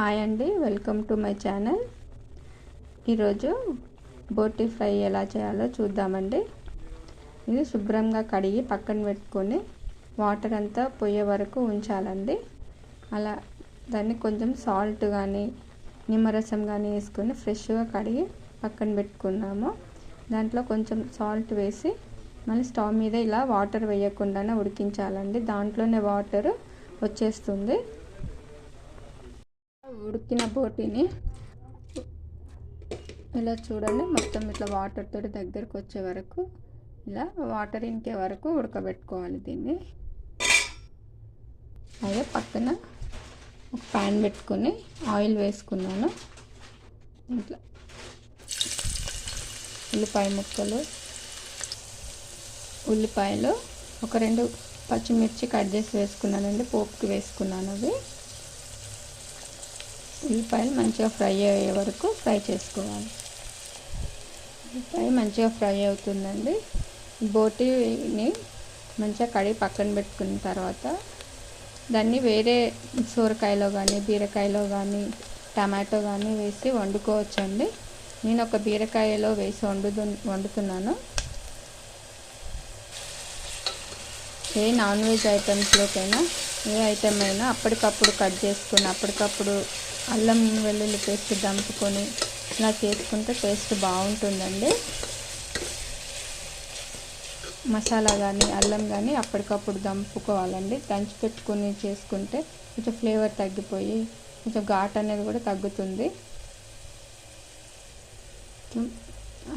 Hi అండి, welcome to my channel. ఈరోజు బోటి ఫ్రై ఎలా చేయాలో చూద్దామండి. ఇది శుభ్రంగా కడిగి పక్కన పెట్టుకొని వాటర్ అంతా పోయే వరకు ఉంచాలండి. అలా దాన్ని కొంచెం సాల్ట్ కానీ నిమ్మరసం కానీ వేసుకొని ఫ్రెష్గా కడిగి పక్కన పెట్టుకున్నాము. దాంట్లో కొంచెం సాల్ట్ వేసి మళ్ళీ స్టవ్ మీద ఇలా వాటర్ వేయకుండానే ఉడికించాలండి. దాంట్లోనే వాటర్ వచ్చేస్తుంది. ఉడికిన బోటిని ఇలా చూడండి, మొత్తం ఇట్లా వాటర్ తోటి దగ్గరకు వచ్చే వరకు ఇలా వాటర్ ఇంకే వరకు ఉడకబెట్టుకోవాలి దీన్ని. అదే పక్కన ఒక ప్యాన్ పెట్టుకొని ఆయిల్ వేసుకున్నాను. ఇట్లా ఉల్లిపాయలు ఒక 2 పచ్చిమిర్చి కట్ చేసి వేసుకున్నానండి. పోపుకి వేసుకున్నాను. అవి ఉల్లిపాయలు మంచిగా ఫ్రై అయ్యే వరకు ఫ్రై చేసుకోవాలి. ఉల్లిపాయ మంచిగా ఫ్రై అవుతుందండి. బోటిని మంచిగా కడిగి పక్కన పెట్టుకున్న తర్వాత దాన్ని వేరే సొరకాయలో కానీ బీరకాయలో కానీ టమాటో కానీ వేసి వండుకోవచ్చండి. నేను ఒక బీరకాయలో వేసి వండుతున్నాను. ఏ నాన్ వెజ్ ఐటమ్స్లోకైనా ఏ ఐటమ్ అయినా అప్పటికప్పుడు కట్ చేసుకొని అప్పటికప్పుడు అల్లం వెల్లుల్లి పేస్ట్ దంపుకొని ఇలా చేసుకుంటే టేస్ట్ బాగుంటుందండి. మసాలా కానీ అల్లం కానీ అప్పటికప్పుడు దంపుకోవాలండి. దంచి పెట్టుకొని చేసుకుంటే కొంచెం ఫ్లేవర్ తగ్గిపోయి కొంచెం ఘాట్ అనేది కూడా తగ్గుతుంది.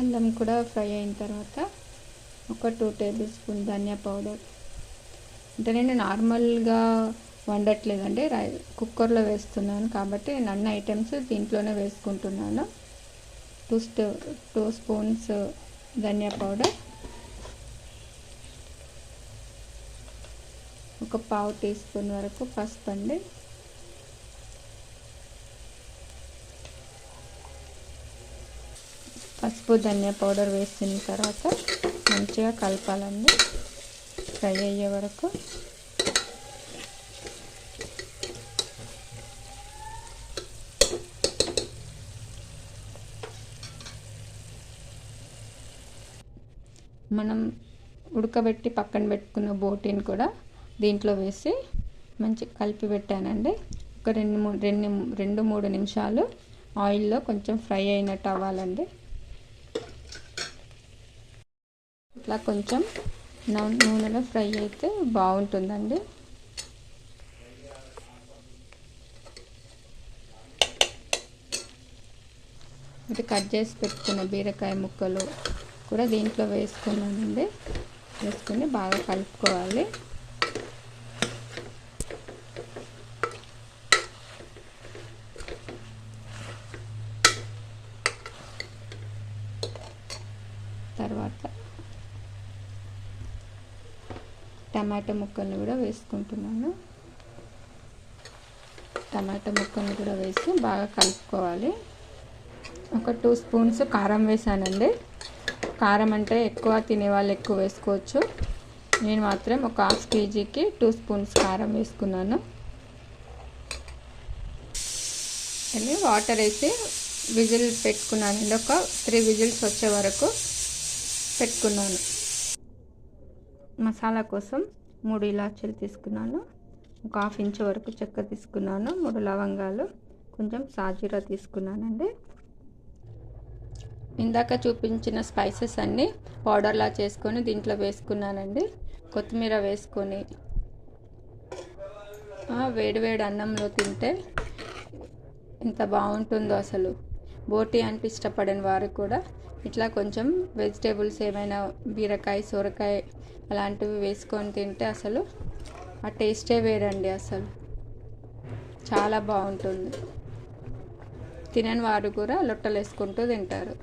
అల్లం కూడా ఫ్రై అయిన తర్వాత ఒక 2 టేబుల్ స్పూన్ ధనియా పౌడర్, అంటే నేను నార్మల్గా వండట్లేదండి, కుక్కర్లో వేస్తున్నాను కాబట్టి నేను అన్ని ఐటమ్స్ దీంట్లోనే వేసుకుంటున్నాను. 2 స్పూన్స్ ధనియా పౌడర్, ఒక 1/2 టీ స్పూన్ వరకు పసుపు అండి, పసుపు ధనియా పౌడర్ వేసిన తర్వాత మంచిగా కలపాలండి ఫ్రై అయ్యే వరకు. మనం ఉడకబెట్టి పక్కన పెట్టుకున్న బోటిని కూడా దీంట్లో వేసి మంచిగా కలిపి పెట్టానండి. ఒక 2-3 నిమిషాలు ఆయిల్లో కొంచెం ఫ్రై అయినట్టు అవ్వాలండి. ఇట్లా కొంచెం నూనెలో ఫ్రై అయితే బాగుంటుందండి. ఇది కట్ చేసి పెట్టుకున్న బీరకాయ ముక్కలు కూడా దీంట్లో వేసుకున్నానండి. వేసుకొని బాగా కలుపుకోవాలి. తర్వాత టమాటా ముక్కల్ని కూడా వేసుకుంటున్నాను. టమాటా ముక్కల్ని కూడా వేసి బాగా కలుపుకోవాలి. ఒక 2 స్పూన్స్ కారం వేసానండి. కారం అంటే ఎక్కువ తినేవాళ్ళు ఎక్కువ వేసుకోవచ్చు. నేను మాత్రం ఒక 1/2 కేజీకి 2 స్పూన్స్ కారం వేసుకున్నాను. అని వాటర్ వేసి విజిల్ పెట్టుకున్నానండి. ఒక 3 విజిల్స్ వచ్చే వరకు పెట్టుకున్నాను. మసాలా కోసం 3 ఇలాచీలు తీసుకున్నాను, ఒక 1/2 ఇంచ్ వరకు చెక్క తీసుకున్నాను, 3 లవంగాలు, కొంచెం సాజీరా తీసుకున్నానండి. ఇందాక చూపించిన స్పైసెస్ అన్నీ పౌడర్లా చేసుకొని దీంట్లో వేసుకున్నానండి. కొత్తిమీర వేసుకొని వేడివేడి అన్నంలో తింటే ఎంత బాగుంటుందో అసలు. బోటి అంటే ఇష్టపడని వారు కూడా ఇట్లా కొంచెం వెజిటేబుల్స్ ఏమైనా బీరకాయ సొరకాయ అలాంటివి వేసుకొని తింటే అసలు ఆ టేస్టే వేరండి. అసలు చాలా బాగుంటుంది. తినని వారు కూడా లొట్టలు వేసుకుంటూ తింటారు.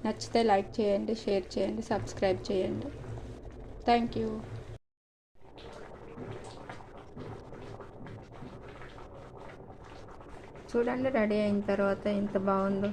నచ్చితే లైక్ చేయండి, షేర్ చేయండి, సబ్స్క్రైబ్ చేయండి. Thank you. చూడండి రెడీ అయిన తర్వాత ఎంత బాగుందో.